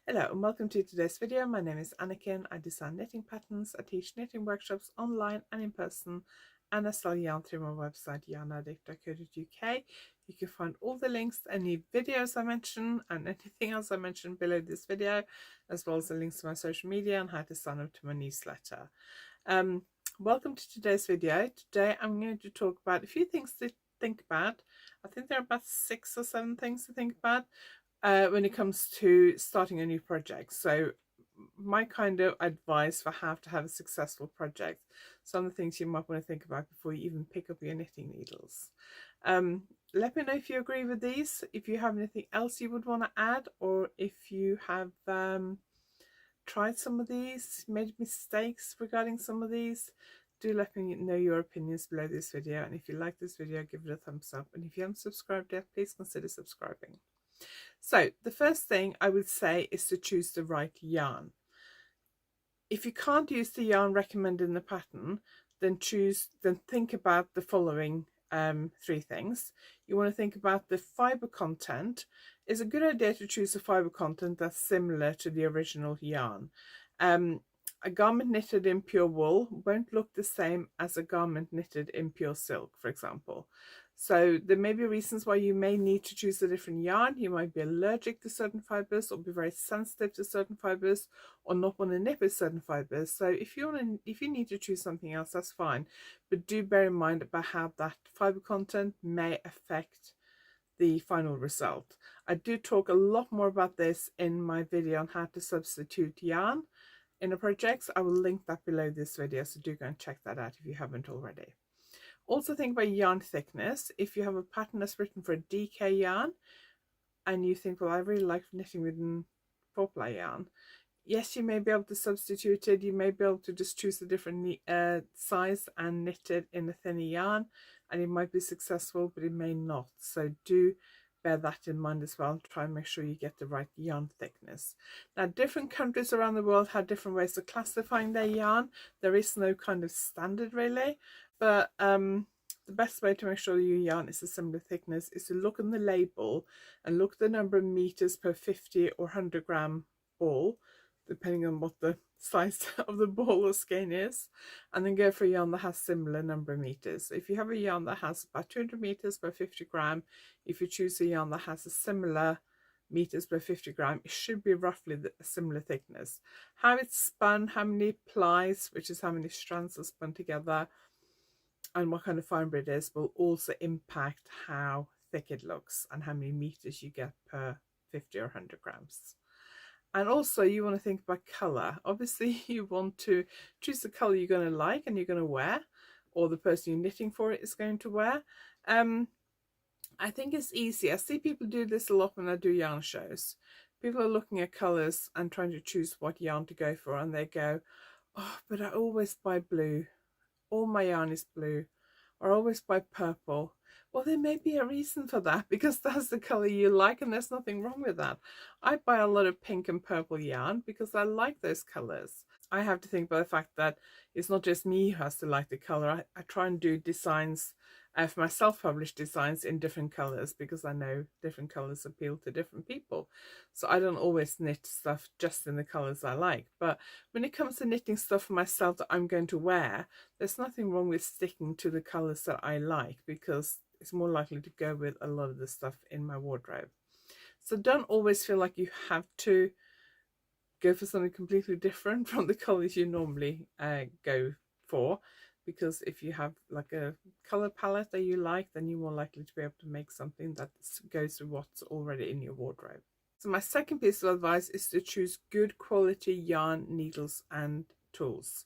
Hello and welcome to today's video. My name is Anniken. I design knitting patterns. I teach knitting workshops online and in person, and I sell yarn through my website YarnAddict.co.uk. You can find all the links to any videos I mention and anything else I mentioned below this video, as well as the links to my social media and how to sign up to my newsletter. Welcome to today's video. Today I'm going to talk about a few things to think about. I think there are about 6 or 7 things to think about when it comes to starting a new project. So my kind of advice for how to have a successful project, some of the things you might want to think about before you even pick up your knitting needles. Let me know if you agree with these, if you have anything else you would want to add, or if you have tried some of these, made mistakes regarding some of these. Do let me know your opinions below this video, and if you like this video, give it a thumbs up, and if you haven't subscribed yet, please consider subscribing. So the first thing I would say is to choose the right yarn. If you can't use the yarn recommended in the pattern, then think about the following 3 things. You want to think about the fibre content. It's a good idea to choose a fibre content that's similar to the original yarn. A garment knitted in pure wool won't look the same as a garment knitted in pure silk, for example. So there may be reasons why you may need to choose a different yarn. You might be allergic to certain fibres, or be very sensitive to certain fibres, or not want to knit with certain fibres. So if you need to choose something else, that's fine. But do bear in mind about how that fibre content may affect the final result. I do talk a lot more about this in my video on how to substitute yarn in a project. I will link that below this video, so do go and check that out if you haven't already. Also think about yarn thickness. If you have a pattern that's written for a DK yarn and you think, well, I really like knitting with 4-ply yarn, yes, you may be able to substitute it. You may be able to just choose a different size and knit it in a thinner yarn, and it might be successful, but it may not. So do bear that in mind as well. Try and make sure you get the right yarn thickness. Now, different countries around the world have different ways of classifying their yarn. There is no kind of standard really, but the best way to make sure your yarn is a similar thickness is to look on the label and look at the number of meters per 50 or 100 gram ball, depending on what the size of the ball or skein is, and then go for a yarn that has similar number of meters. If you have a yarn that has about 200 meters per 50 gram, if you choose a yarn that has a similar meters per 50 gram, it should be roughly a similar thickness. How it's spun, how many plies, which is how many strands are spun together, and what kind of fibre it is, will also impact how thick it looks and how many meters you get per 50 or 100 grams. And also you want to think about colour. Obviously you want to choose the colour you're going to like and you're going to wear, or the person you're knitting for it is going to wear. I think it's easy. I see people do this a lot when I do yarn shows. People are looking at colours and trying to choose what yarn to go for, and they go, oh, but I always buy blue. All my yarn is blue, or I always buy purple. Well, there may be a reason for that, because that's the colour you like, and there's nothing wrong with that. I buy a lot of pink and purple yarn because I like those colours. I have to think about the fact that it's not just me who has to like the colour. I try and do designs for my self-published designs in different colours, because I know different colours appeal to different people. So I don't always knit stuff just in the colours I like. But when it comes to knitting stuff for myself that I'm going to wear, there's nothing wrong with sticking to the colours that I like, because it's more likely to go with a lot of the stuff in my wardrobe. So don't always feel like you have to go for something completely different from the colours you normally go for, because if you have like a colour palette that you like, then you're more likely to be able to make something that goes with what's already in your wardrobe. So my second piece of advice is to choose good quality yarn, needles and tools.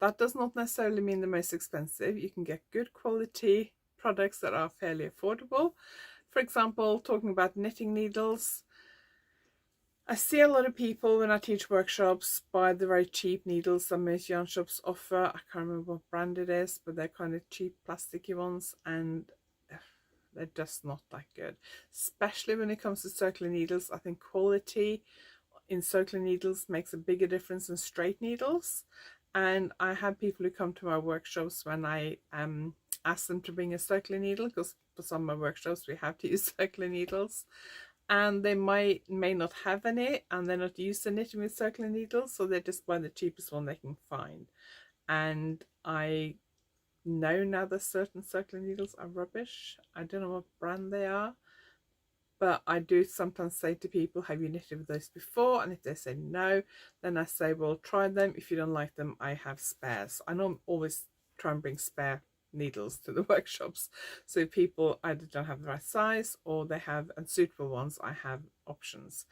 That does not necessarily mean the most expensive. You can get good quality products that are fairly affordable. For example, talking about knitting needles, I see a lot of people when I teach workshops buy the very cheap needles that most yarn shops offer. I can't remember what brand it is, but they're kind of cheap plasticky ones, and they're just not that good. Especially when it comes to circular needles, I think quality in circular needles makes a bigger difference than straight needles. And I have people who come to my workshops when I ask them to bring a circular needle, because for some of my workshops we have to use circular needles. and they may not have any, and they're not used to knitting with circular needles, so they just buy the cheapest one they can find. And I know now that certain circular needles are rubbish. I don't know what brand they are, but I do sometimes say to people, have you knitted with those before? And if they say no, then I say, well, try them. If you don't like them, I have spares. I don't always try and bring spare needles to the workshops, so if people either don't have the right size or they have unsuitable ones, I have options.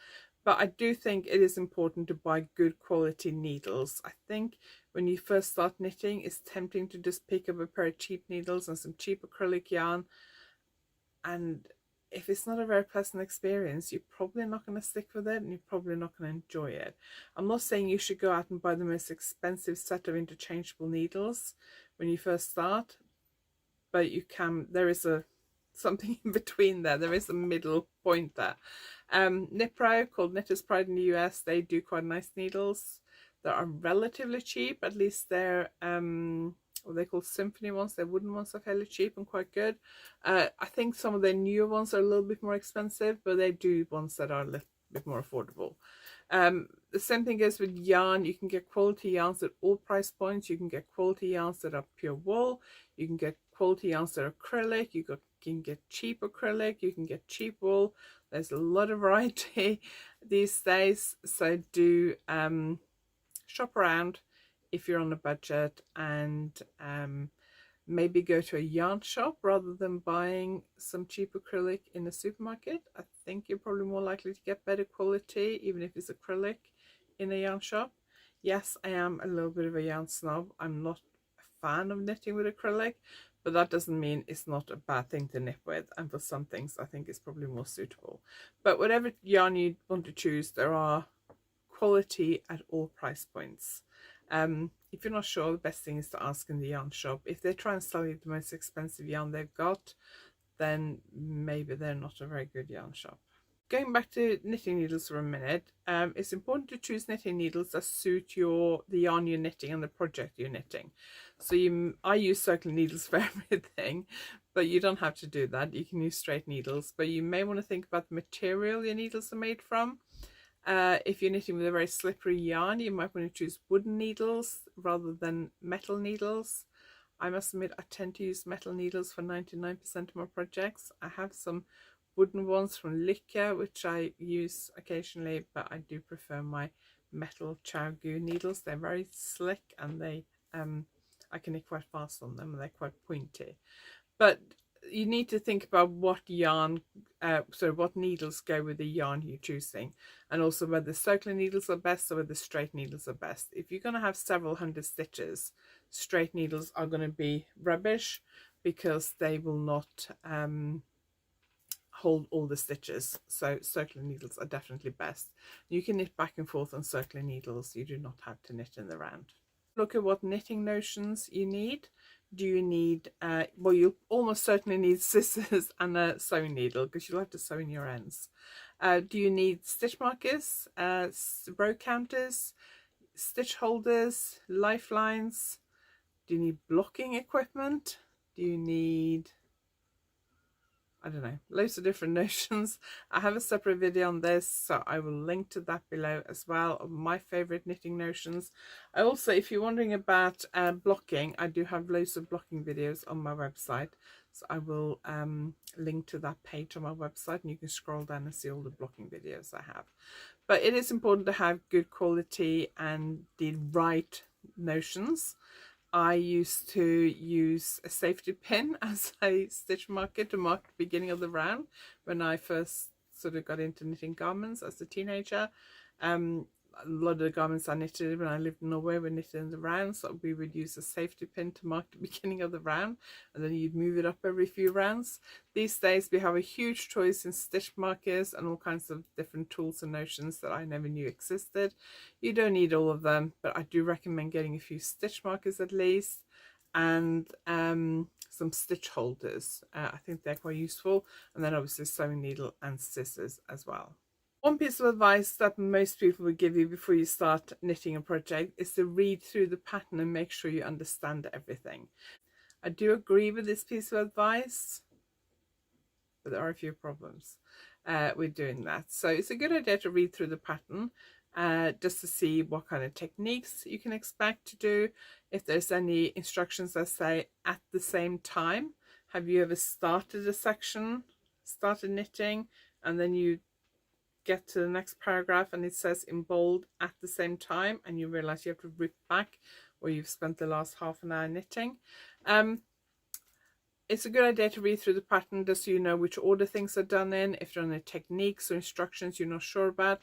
But I do think it is important to buy good quality needles. I think when you first start knitting, it's tempting to just pick up a pair of cheap needles and some cheap acrylic yarn, and if it's not a very pleasant experience, you're probably not going to stick with it, and you're probably not going to enjoy it. I'm not saying you should go out and buy the most expensive set of interchangeable needles when you first start, but you can, there is something in between there. There is a middle point there. Knitpro, called Knitter's Pride in the US, they do quite nice needles that are relatively cheap. At least they're what they call symphony ones. Their wooden ones are fairly cheap and quite good. I think some of their newer ones are a little bit more expensive, but they do ones that are a little bit more affordable. The same thing goes with yarn. You can get quality yarns at all price points. You can get quality yarns that are pure wool. You can get quality yarns that are acrylic. You can get cheap acrylic. You can get cheap wool. There's a lot of variety these days, so do shop around if you're on a budget, and maybe go to a yarn shop rather than buying some cheap acrylic in a supermarket. I think you're probably more likely to get better quality, even if it's acrylic, in a yarn shop. Yes, I am a little bit of a yarn snob. I'm not a fan of knitting with acrylic, but that doesn't mean it's not a bad thing to knit with, and for some things I think it's probably more suitable. But whatever yarn you want to choose, there are quality at all price points. If you're not sure, the best thing is to ask in the yarn shop. If they try and sell you the most expensive yarn they've got, then maybe they're not a very good yarn shop. Going back to knitting needles for a minute, it's important to choose knitting needles that suit the yarn you're knitting and the project you're knitting. So I use circular needles for everything, but you don't have to do that. You can use straight needles, but you may want to think about the material your needles are made from. If you're knitting with a very slippery yarn, you might want to choose wooden needles rather than metal needles. I must admit, I tend to use metal needles for 99% of my projects. I have some wooden ones from Lykke, which I use occasionally, but I do prefer my metal Chow-Goo needles. They're very slick, and they I can knit quite fast on them, and they're quite pointy. But you need to think about what yarn, what needles go with the yarn you're choosing, and also whether circular needles are best or whether straight needles are best. If you're going to have several hundred stitches, straight needles are going to be rubbish because they will not hold all the stitches. So circular needles are definitely best. You can knit back and forth on circular needles. You do not have to knit in the round. Look at what knitting notions you need. Do you need, well, you'll almost certainly need scissors and a sewing needle, because you'll have to sew in your ends. Do you need stitch markers, row counters, stitch holders, lifelines? Do you need blocking equipment? Do you need, I don't know, loads of different notions. I have a separate video on this, so I will link to that below as well, of my favourite knitting notions. I also, if you're wondering about blocking, I do have loads of blocking videos on my website, so I will link to that page on my website, and you can scroll down and see all the blocking videos I have. But it is important to have good quality and the right notions. I used to use a safety pin as a stitch marker to mark the beginning of the round when I first sort of got into knitting garments as a teenager. A lot of the garments I knitted when I lived in Norway were knitted in the round, so we would use a safety pin to mark the beginning of the round, and then you'd move it up every few rounds. These days we have a huge choice in stitch markers and all kinds of different tools and notions that I never knew existed. You don't need all of them, but I do recommend getting a few stitch markers at least, and some stitch holders. I think they're quite useful, and then obviously sewing needle and scissors as well. One piece of advice that most people would give you before you start knitting a project is to read through the pattern and make sure you understand everything. I do agree with this piece of advice, but there are a few problems with doing that. So it's a good idea to read through the pattern just to see what kind of techniques you can expect to do. If there's any instructions that say at the same time. Have you ever started a section, started knitting, and then you get to the next paragraph and it says in bold at the same time, and you realize you have to rip back where you've spent the last half an hour knitting? It's a good idea to read through the pattern just so you know which order things are done in, if there are any techniques or instructions you're not sure about.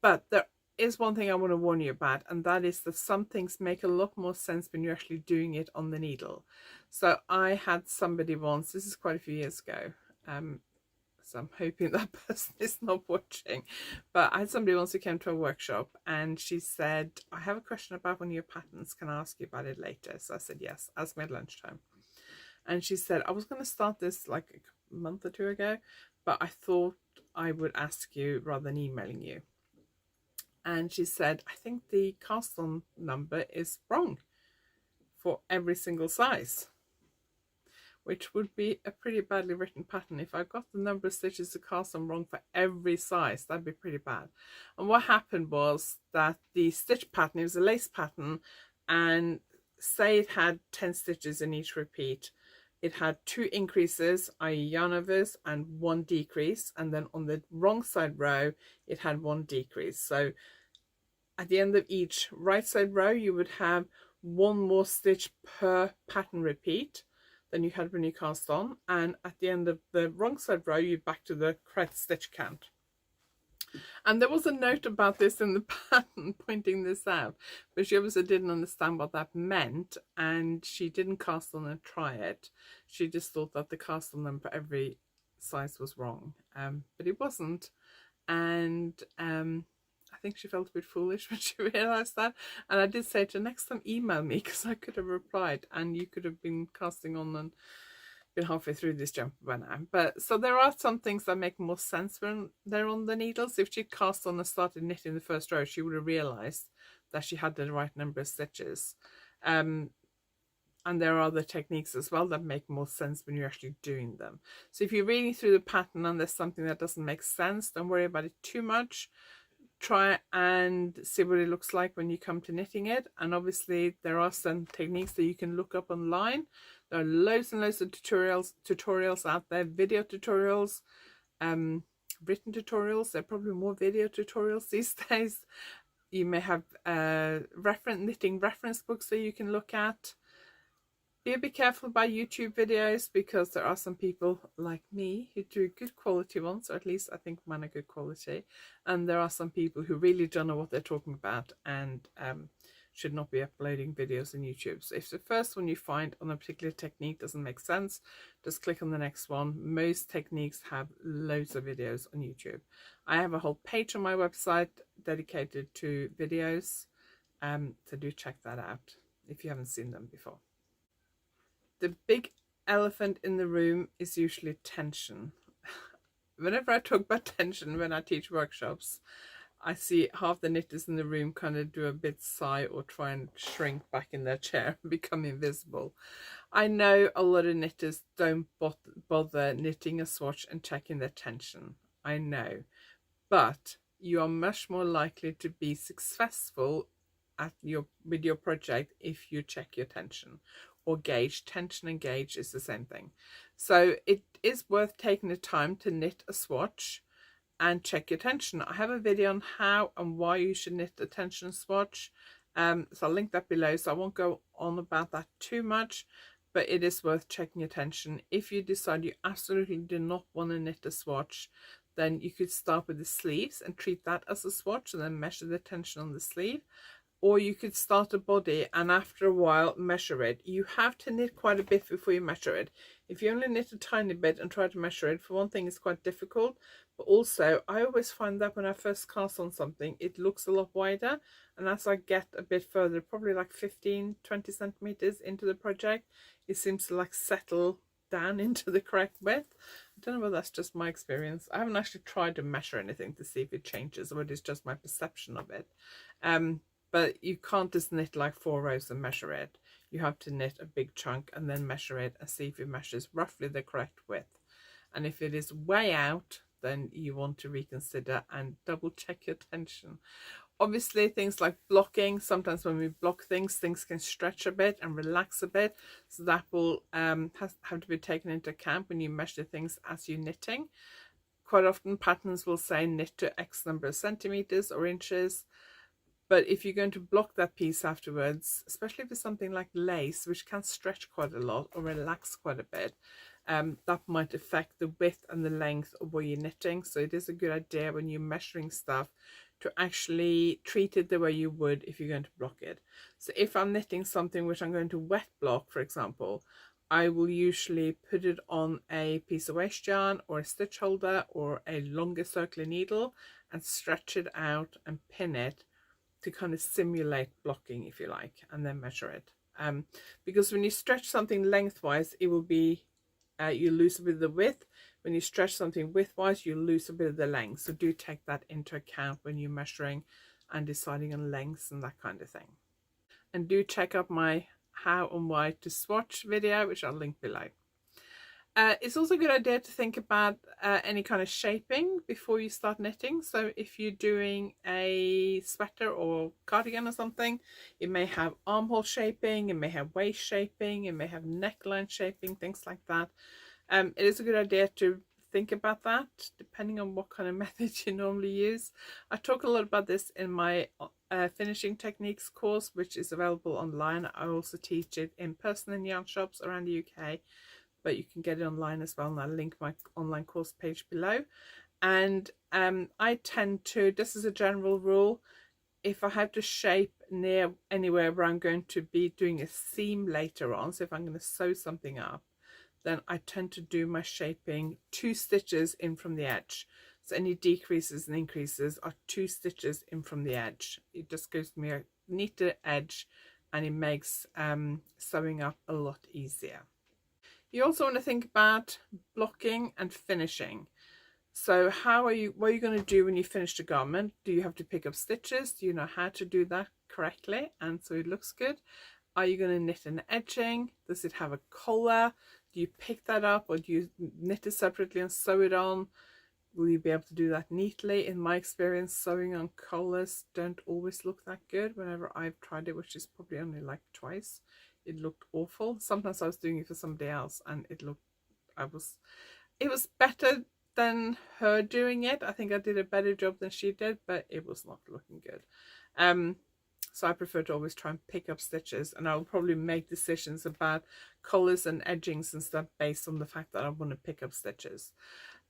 But there is one thing I want to warn you about, and that is that some things make a lot more sense when you're actually doing it on the needle. So I had somebody once, this is quite a few years ago, so I'm hoping that person is not watching, but I had somebody once who came to a workshop and she said, I have a question about one of your patterns, can I ask you about it later? So I said yes, ask me at lunchtime. And she said, I was going to start this like a month or two ago, but I thought I would ask you rather than emailing you. And she said, I think the cast on number is wrong for every single size, which would be a pretty badly written pattern. If I got the number of stitches to cast on wrong for every size, that'd be pretty bad. And what happened was that the stitch pattern, it was a lace pattern, and say it had 10 stitches in each repeat, it had 2 increases, i.e. yarn overs, and 1 decrease, and then on the wrong side row it had 1 decrease. So at the end of each right side row you would have 1 more stitch per pattern repeat than you had when you cast on, and at the end of the wrong side row you're back to the correct stitch count. And there was a note about this in the pattern pointing this out, but she obviously didn't understand what that meant, and she didn't cast on and try it. She just thought that the cast on them for every size was wrong, but it wasn't. And I think she felt a bit foolish when she realised that. And I did say to her, next time email me, because I could have replied and you could have been casting on and been halfway through this jumper by now. But so there are some things that make more sense when they're on the needles. If she'd cast on and started knitting the first row, she would have realised that she had the right number of stitches. And there are other techniques as well that make more sense when you're actually doing them. So if you're reading through the pattern and there's something that doesn't make sense, don't worry about it too much. Try and see what it looks like when you come to knitting it. And obviously there are some techniques that you can look up online. There are loads and loads of tutorials out there, video tutorials, written tutorials. There are probably more video tutorials these days. You may have knitting reference books that you can look at. Be a bit careful about YouTube videos, because there are some people like me who do good quality ones, or at least I think mine are good quality, and there are some people who really don't know what they're talking about and should not be uploading videos on YouTube. So if the first one you find on a particular technique doesn't make sense, just click on the next one. Most techniques have loads of videos on YouTube. I have a whole page on my website dedicated to videos, so do check that out if you haven't seen them before. The big elephant in the room is usually tension. Whenever I talk about tension when I teach workshops, I see half the knitters in the room kind of do a bit sigh or try and shrink back in their chair and become invisible. I know a lot of knitters don't bother knitting a swatch and checking their tension. I know. But you are much more likely to be successful with your project if you check your tension. Or gauge. Tension and gauge is the same thing. So it is worth taking the time to knit a swatch and check your tension. I have a video on how and why you should knit a tension swatch, so I'll link that below, so I won't go on about that too much, but it is worth checking your tension. If you decide you absolutely do not want to knit a swatch, then you could start with the sleeves and treat that as a swatch and then measure the tension on the sleeve. Or you could start a body and after a while measure it. You have to knit quite a bit before you measure it. If you only knit a tiny bit and try to measure it, for one thing it's quite difficult, but also I always find that when I first cast on something it looks a lot wider, and as I get a bit further, probably like 15-20 centimeters into the project, it seems to like settle down into the correct width. I don't know whether that's just my experience. I haven't actually tried to measure anything to see if it changes or it is just my perception of it. But you can't just knit like 4 rows and measure it. You have to knit a big chunk and then measure it and see if it measures roughly the correct width. and if it is way out, then you want to reconsider and double check your tension. Obviously, things like blocking, sometimes when we block things can stretch a bit and relax a bit, so that will have to be taken into account when you measure things as you're knitting. Quite often patterns will say knit to X number of centimeters or inches, but if you're going to block that piece afterwards, especially if it's something like lace, which can stretch quite a lot or relax quite a bit, that might affect the width and the length of what you're knitting. So it is a good idea when you're measuring stuff to actually treat it the way you would if you're going to block it. So if I'm knitting something which I'm going to wet block, for example, I will usually put it on a piece of waste yarn or a stitch holder or a longer circular needle and stretch it out and pin it to kind of simulate blocking, if you like, and then measure it. Because when you stretch something lengthwise, it will be you lose a bit of the width. When you stretch something widthwise, you lose a bit of the length. So do take that into account when you're measuring and deciding on lengths and that kind of thing. And do check out my how and why to swatch video, which I'll link below. It's also a good idea to think about any kind of shaping before you start knitting. So if you're doing a sweater or cardigan or something, it may have armhole shaping, it may have waist shaping, it may have neckline shaping, things like that. It is a good idea to think about that depending on what kind of method you normally use. I talk a lot about this in my finishing techniques course, which is available online. I also teach it in person in yarn shops around the UK, but you can get it online as well, and I'll link my online course page below. And I tend to, this is a general rule, if I have to shape near anywhere where I'm going to be doing a seam later on, so if I'm going to sew something up, then I tend to do my shaping 2 stitches in from the edge. So any decreases and increases are 2 stitches in from the edge. It just gives me a neater edge and it makes sewing up a lot easier. You also want to think about blocking and finishing. So what are you going to do when you finish the garment? Do you have to pick up stitches? Do you know how to do that correctly and so it looks good? Are you going to knit an edging? Does it have a collar? Do you pick that up or do you knit it separately and sew it on? Will you be able to do that neatly? In my experience, sewing on collars don't always look that good whenever I've tried it, which is probably only like twice. It looked awful. Sometimes I was doing it for somebody else and it was better than her doing it. I think I did a better job than she did, but it was not looking good. So I prefer to always try and pick up stitches, and I'll probably make decisions about collars and edgings and stuff based on the fact that I want to pick up stitches.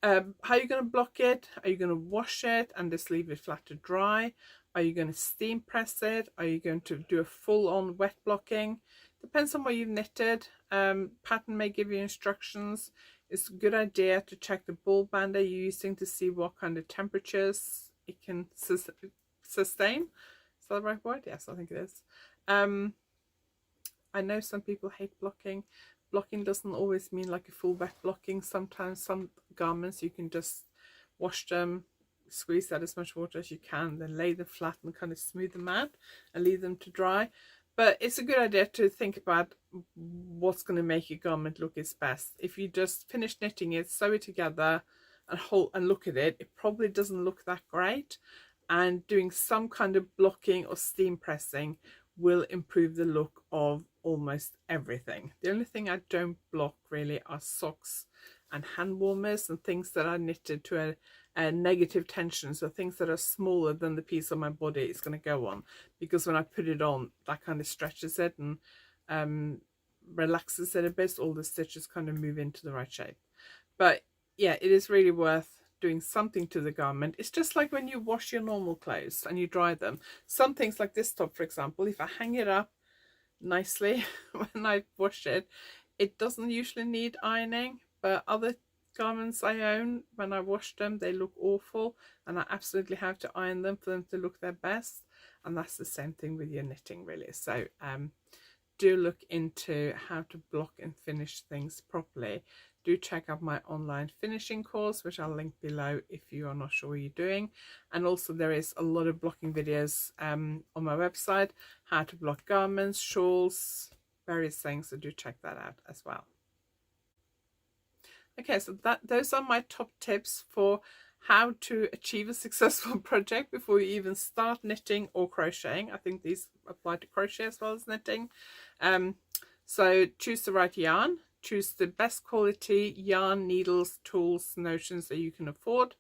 How are you going to block it? Are you going to wash it and just leave it flat to dry? Are you going to steam press it? Are you going to do a full-on wet blocking? Depends on what you've knitted. Pattern may give you instructions. It's a good idea to check the ball band you're using to see what kind of temperatures it can sustain. Is that the right word? Yes, I think it is. I know some people hate blocking. Blocking doesn't always mean like a full wet blocking. Sometimes some garments you can just wash them, squeeze out as much water as you can, then lay them flat and kind of smooth them out and leave them to dry. But it's a good idea to think about what's going to make your garment look its best. If you just finish knitting it, sew it together and look at it, it probably doesn't look that great. And doing some kind of blocking or steam pressing will improve the look of almost everything. The only thing I don't block really are socks and hand warmers and things that are knitted to a negative tension, so things that are smaller than the piece on my body it's going to go on, because when I put it on, that kind of stretches it and relaxes it a bit, so all the stitches kind of move into the right shape. But yeah, it is really worth doing something to the garment. It's just like when you wash your normal clothes and you dry them. Some things like this top, for example, if I hang it up nicely when I wash it, it doesn't usually need ironing. But other garments I own, when I wash them, they look awful and I absolutely have to iron them for them to look their best. And that's the same thing with your knitting, really. So do look into how to block and finish things properly. Do check out my online finishing course, which I'll link below if you are not sure what you're doing. And also there is a lot of blocking videos on my website, how to block garments, shawls, various things, so do check that out as well. Okay, so those are my top tips for how to achieve a successful project before you even start knitting or crocheting. I think these apply to crochet as well as knitting. So choose the right yarn, choose the best quality yarn, needles, tools, notions that you can afford.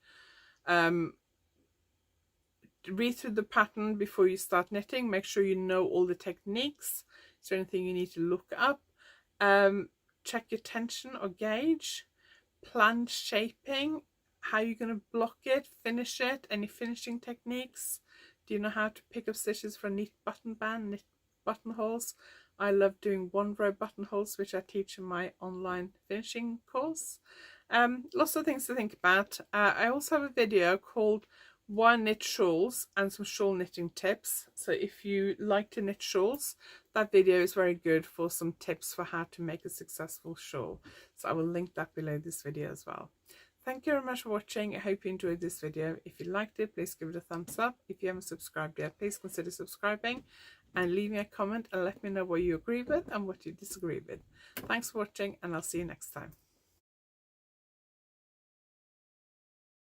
Read through the pattern before you start knitting. Make sure you know all the techniques. Is there anything you need to look up? Check your tension or gauge. Plan shaping, how you're going to block it, finish it, any finishing techniques. Do you know how to pick up stitches for a neat button band, knit buttonholes? I love doing 1-row buttonholes, which I teach in my online finishing course. Lots of things to think about. I also have a video called Why Knit Shawls and some shawl knitting tips. So if you like to knit shawls, that video is very good for some tips for how to make a successful shawl. So I will link that below this video as well. Thank you very much for watching. I hope you enjoyed this video. If you liked it, please give it a thumbs up. If you haven't subscribed yet, please consider subscribing and leave me a comment and let me know what you agree with and what you disagree with. Thanks for watching, and I'll see you next time.